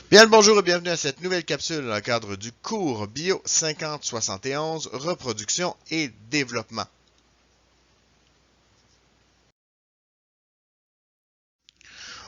Bien le bonjour et bienvenue à cette nouvelle capsule dans le cadre du cours Bio 5071, reproduction et développement.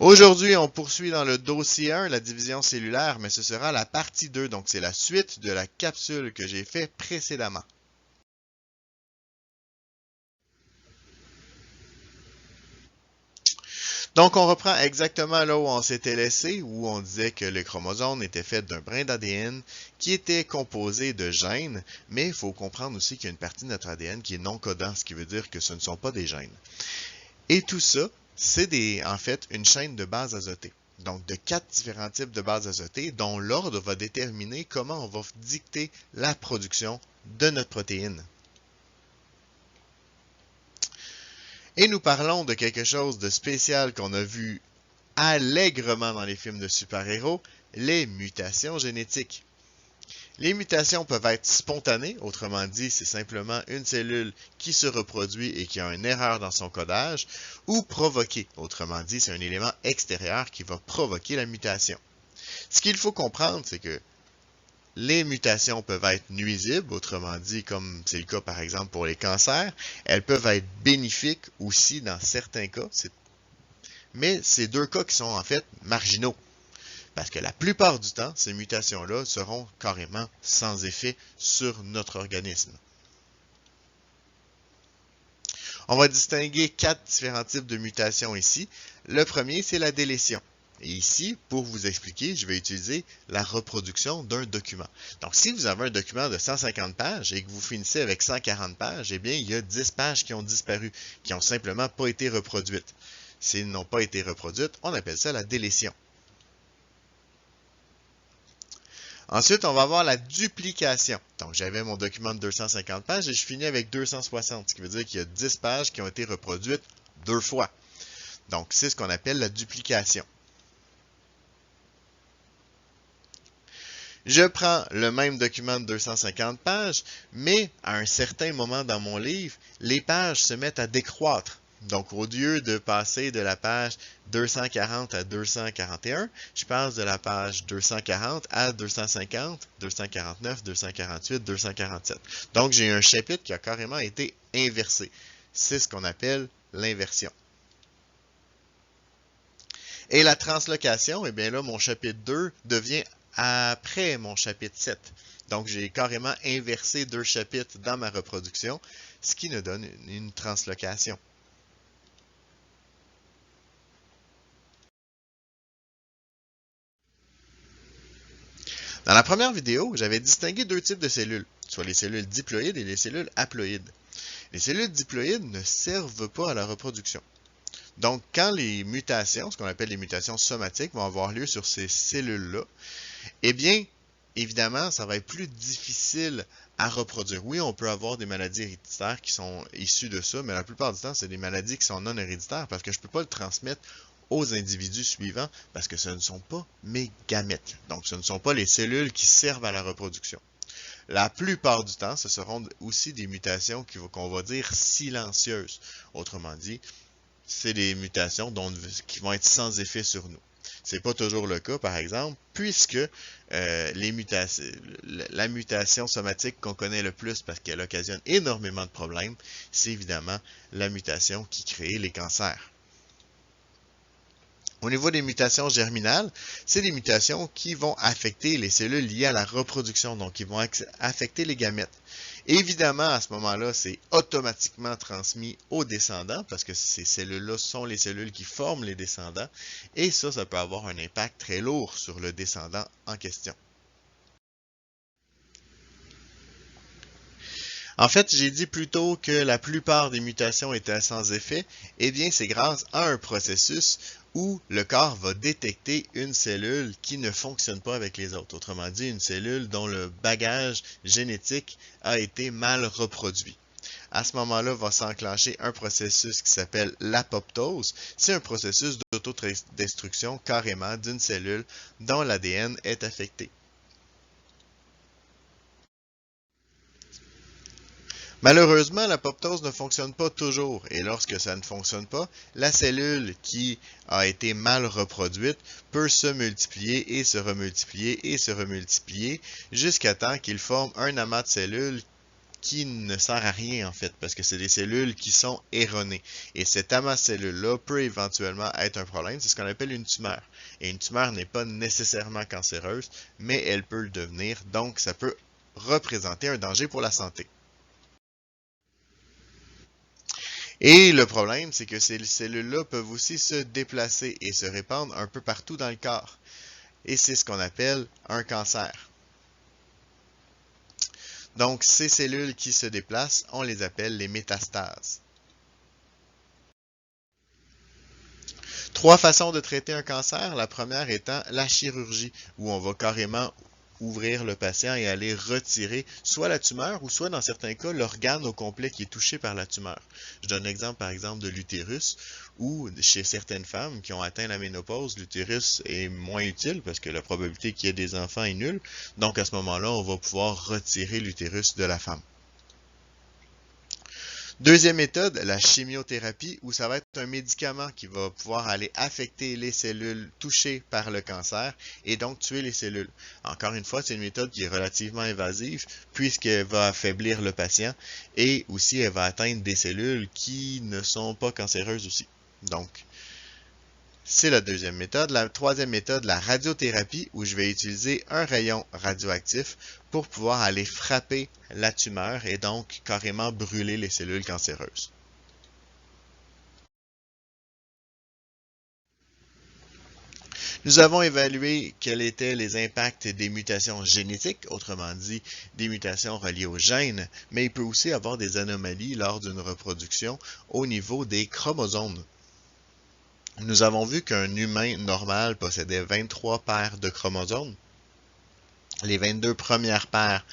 Aujourd'hui, on poursuit dans le dossier 1, la division cellulaire, mais ce sera la partie 2, donc c'est la suite de la capsule que j'ai fait précédemment. Donc, on reprend exactement là où on s'était laissé, où on disait que le chromosome était fait d'un brin d'ADN qui était composé de gènes, mais il faut comprendre aussi qu'il y a une partie de notre ADN qui est non codant, ce qui veut dire que ce ne sont pas des gènes. Et tout ça, c'est en fait une chaîne de bases azotées. Donc, de 4 différents types de bases azotées dont l'ordre va déterminer comment on va dicter la production de notre protéine. Et nous parlons de quelque chose de spécial qu'on a vu allègrement dans les films de super-héros, les mutations génétiques. Les mutations peuvent être spontanées, autrement dit, c'est simplement une cellule qui se reproduit et qui a une erreur dans son codage, ou provoquées, autrement dit, c'est un élément extérieur qui va provoquer la mutation. Ce qu'il faut comprendre, c'est que les mutations peuvent être nuisibles, autrement dit, comme c'est le cas par exemple pour les cancers, elles peuvent être bénéfiques aussi dans certains cas, mais c'est deux cas qui sont en fait marginaux. Parce que la plupart du temps, ces mutations-là seront carrément sans effet sur notre organisme. On va distinguer 4 différents types de mutations ici. Le premier, c'est la délétion. Et ici, pour vous expliquer, je vais utiliser la reproduction d'un document. Donc, si vous avez un document de 150 pages et que vous finissez avec 140 pages, eh bien, il y a 10 pages qui ont disparu, qui n'ont simplement pas été reproduites. S'ils n'ont pas été reproduites, on appelle ça la délétion. Ensuite, on va avoir la duplication. Donc, j'avais mon document de 250 pages et je finis avec 260, ce qui veut dire qu'il y a 10 pages qui ont été reproduites 2 fois. Donc, c'est ce qu'on appelle la duplication. Je prends le même document de 250 pages, mais à un certain moment dans mon livre, les pages se mettent à décroître. Donc, au lieu de passer de la page 240 à 241, je passe de la page 240 à 250, 249, 248, 247. Donc, j'ai un chapitre qui a carrément été inversé. C'est ce qu'on appelle l'inversion. Et la translocation, eh bien là, mon chapitre 2 devient après mon chapitre 7. Donc, j'ai carrément inversé 2 chapitres dans ma reproduction, ce qui nous donne une translocation. Dans la première vidéo, j'avais distingué 2 types de cellules, soit les cellules diploïdes et les cellules haploïdes. Les cellules diploïdes ne servent pas à la reproduction. Donc, quand les mutations, ce qu'on appelle les mutations somatiques, vont avoir lieu sur ces cellules-là, eh bien, évidemment, ça va être plus difficile à reproduire. Oui, on peut avoir des maladies héréditaires qui sont issues de ça, mais la plupart du temps, c'est des maladies qui sont non héréditaires parce que je ne peux pas le transmettre aux individus suivants parce que ce ne sont pas mes gamètes. Donc, ce ne sont pas les cellules qui servent à la reproduction. La plupart du temps, ce seront aussi des mutations qu'on va dire silencieuses. Autrement dit, c'est des mutations qui vont être sans effet sur nous. C'est pas toujours le cas, par exemple, puisque la mutation somatique qu'on connaît le plus parce qu'elle occasionne énormément de problèmes, c'est évidemment la mutation qui crée les cancers. Au niveau des mutations germinales, c'est des mutations qui vont affecter les cellules liées à la reproduction, donc qui vont affecter les gamètes. Évidemment, à ce moment-là, c'est automatiquement transmis aux descendants parce que ces cellules-là sont les cellules qui forment les descendants et ça peut avoir un impact très lourd sur le descendant en question. En fait, j'ai dit plus tôt que la plupart des mutations étaient sans effet. Eh bien, c'est grâce à un processus où le corps va détecter une cellule qui ne fonctionne pas avec les autres. Autrement dit, une cellule dont le bagage génétique a été mal reproduit. À ce moment-là, va s'enclencher un processus qui s'appelle l'apoptose. C'est un processus d'autodestruction carrément d'une cellule dont l'ADN est affecté. Malheureusement, l'apoptose ne fonctionne pas toujours et lorsque ça ne fonctionne pas, la cellule qui a été mal reproduite peut se multiplier et se remultiplier et se remultiplier jusqu'à temps qu'il forme un amas de cellules qui ne sert à rien en fait, parce que c'est des cellules qui sont erronées. Et cet amas de cellules-là peut éventuellement être un problème, c'est ce qu'on appelle une tumeur. Et une tumeur n'est pas nécessairement cancéreuse, mais elle peut le devenir, donc ça peut représenter un danger pour la santé. Et le problème, c'est que ces cellules-là peuvent aussi se déplacer et se répandre un peu partout dans le corps. Et c'est ce qu'on appelle un cancer. Donc, ces cellules qui se déplacent, on les appelle les métastases. Trois façons de traiter un cancer. La première étant la chirurgie, où on va carrément ouvrir le patient et aller retirer soit la tumeur ou soit dans certains cas l'organe au complet qui est touché par la tumeur. Je donne l'exemple par exemple de l'utérus où chez certaines femmes qui ont atteint la ménopause, l'utérus est moins utile parce que la probabilité qu'il y ait des enfants est nulle. Donc à ce moment-là, on va pouvoir retirer l'utérus de la femme. Deuxième méthode, la chimiothérapie, où ça va être un médicament qui va pouvoir aller affecter les cellules touchées par le cancer et donc tuer les cellules. Encore une fois, c'est une méthode qui est relativement invasive puisqu'elle va affaiblir le patient et aussi elle va atteindre des cellules qui ne sont pas cancéreuses aussi. Donc, c'est la deuxième méthode. La troisième méthode, la radiothérapie, où je vais utiliser un rayon radioactif pour pouvoir aller frapper la tumeur et donc carrément brûler les cellules cancéreuses. Nous avons évalué quels étaient les impacts des mutations génétiques, autrement dit des mutations reliées aux gènes, mais il peut aussi avoir des anomalies lors d'une reproduction au niveau des chromosomes. Nous avons vu qu'un humain normal possédait 23 paires de chromosomes. Les 22 premières paires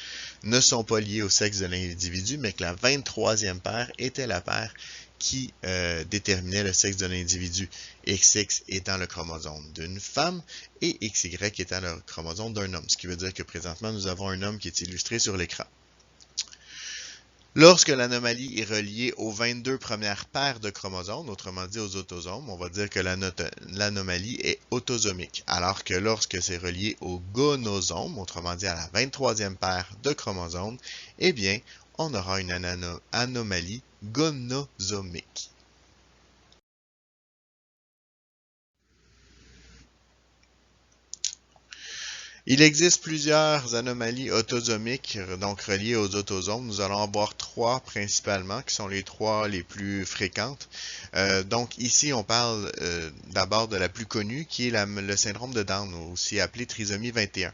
ne sont pas liées au sexe de l'individu, mais que la 23e paire était la paire qui déterminait le sexe de l'individu. XX étant le chromosome d'une femme et XY étant le chromosome d'un homme. Ce qui veut dire que présentement, nous avons un homme qui est illustré sur l'écran. Lorsque l'anomalie est reliée aux 22 premières paires de chromosomes, autrement dit aux autosomes, on va dire que l'anomalie est autosomique, alors que lorsque c'est relié au gonosome, autrement dit à la 23e paire de chromosomes, eh bien, on aura une anomalie gonosomique. Il existe plusieurs anomalies autosomiques, donc reliées aux autosomes. Nous allons en voir trois principalement, qui sont les trois les plus fréquentes. Donc ici, on parle d'abord de la plus connue, qui est le syndrome de Down, aussi appelé trisomie 21.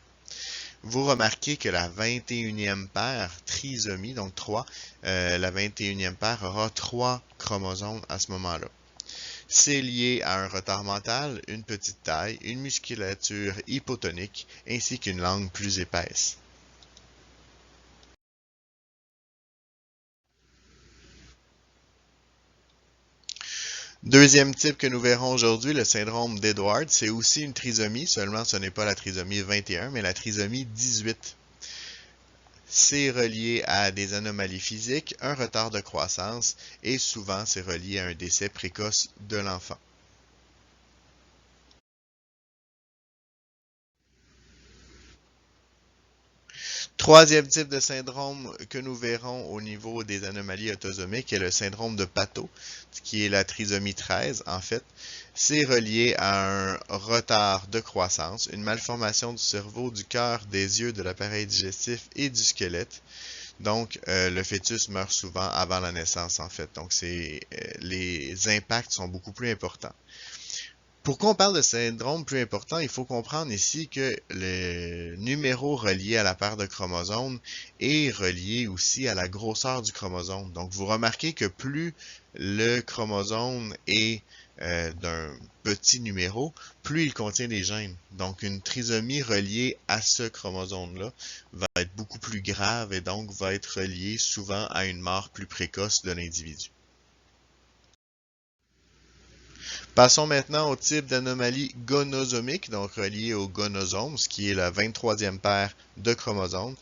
Vous remarquez que la 21e paire, trisomie, donc 3, la 21e paire aura 3 chromosomes à ce moment-là. C'est lié à un retard mental, une petite taille, une musculature hypotonique, ainsi qu'une langue plus épaisse. Deuxième type que nous verrons aujourd'hui, le syndrome d'Edwards, c'est aussi une trisomie, seulement ce n'est pas la trisomie 21, mais la trisomie 18. C'est relié à des anomalies physiques, un retard de croissance et souvent c'est relié à un décès précoce de l'enfant. Troisième type de syndrome que nous verrons au niveau des anomalies autosomiques est le syndrome de Pato, qui est la trisomie 13 en fait. C'est relié à un retard de croissance, une malformation du cerveau, du cœur, des yeux, de l'appareil digestif et du squelette. Donc, le fœtus meurt souvent avant la naissance en fait. Donc, les impacts sont beaucoup plus importants. Pourquoi on parle de syndrome plus important, il faut comprendre ici que le numéro relié à la paire de chromosomes est relié aussi à la grosseur du chromosome. Donc, vous remarquez que plus le chromosome est d'un petit numéro, plus il contient des gènes. Donc, une trisomie reliée à ce chromosome-là va être beaucoup plus grave et donc va être reliée souvent à une mort plus précoce de l'individu. Passons maintenant au type d'anomalie gonosomique, donc reliée au gonosome, ce qui est la 23e paire de chromosomes.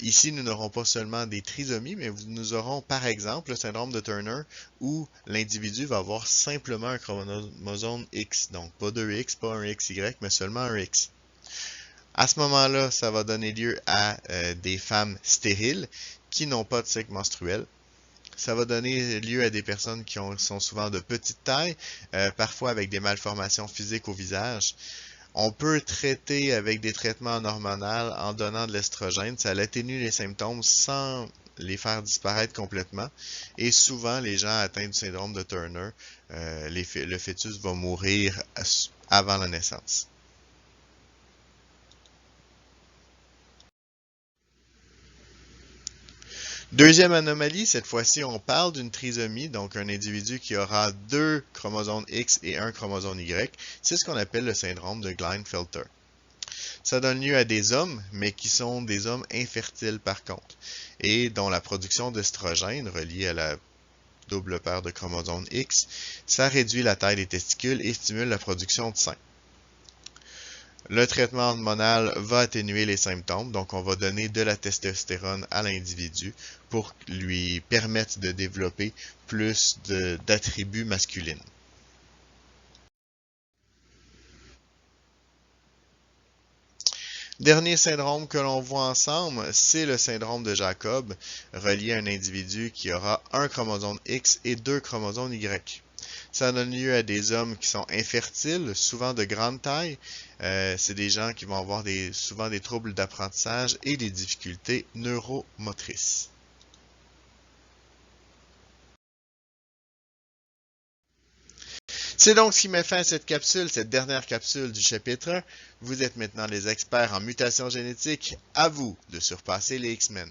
Ici, nous n'aurons pas seulement des trisomies, mais nous aurons par exemple le syndrome de Turner où l'individu va avoir simplement un chromosome X. Donc pas 2X, pas un XY, mais seulement un X. À ce moment-là, ça va donner lieu à des femmes stériles qui n'ont pas de cycle menstruel. Ça va donner lieu à des personnes qui sont souvent de petite taille, parfois avec des malformations physiques au visage. On peut traiter avec des traitements hormonaux en donnant de l'estrogène. Ça atténue les symptômes sans les faire disparaître complètement. Et souvent, les gens atteints du syndrome de Turner, le fœtus va mourir avant la naissance. Deuxième anomalie, cette fois-ci, on parle d'une trisomie, donc un individu qui aura 2 chromosomes X et un chromosome Y. C'est ce qu'on appelle le syndrome de Klinefelter. Ça donne lieu à des hommes, mais qui sont des hommes infertiles par contre, et dont la production d'estrogène, reliée à la double paire de chromosomes X, ça réduit la taille des testicules et stimule la production de sein. Le traitement hormonal va atténuer les symptômes, donc on va donner de la testostérone à l'individu pour lui permettre de développer plus d'attributs masculins. Dernier syndrome que l'on voit ensemble, c'est le syndrome de Jacob, relié à un individu qui aura un chromosome X et 2 chromosomes Y. Ça donne lieu à des hommes qui sont infertiles, souvent de grande taille. C'est des gens qui vont avoir souvent des troubles d'apprentissage et des difficultés neuromotrices. C'est donc ce qui met fin à cette capsule, cette dernière capsule du chapitre 1. Vous êtes maintenant les experts en mutation génétique. À vous de surpasser les X-Men.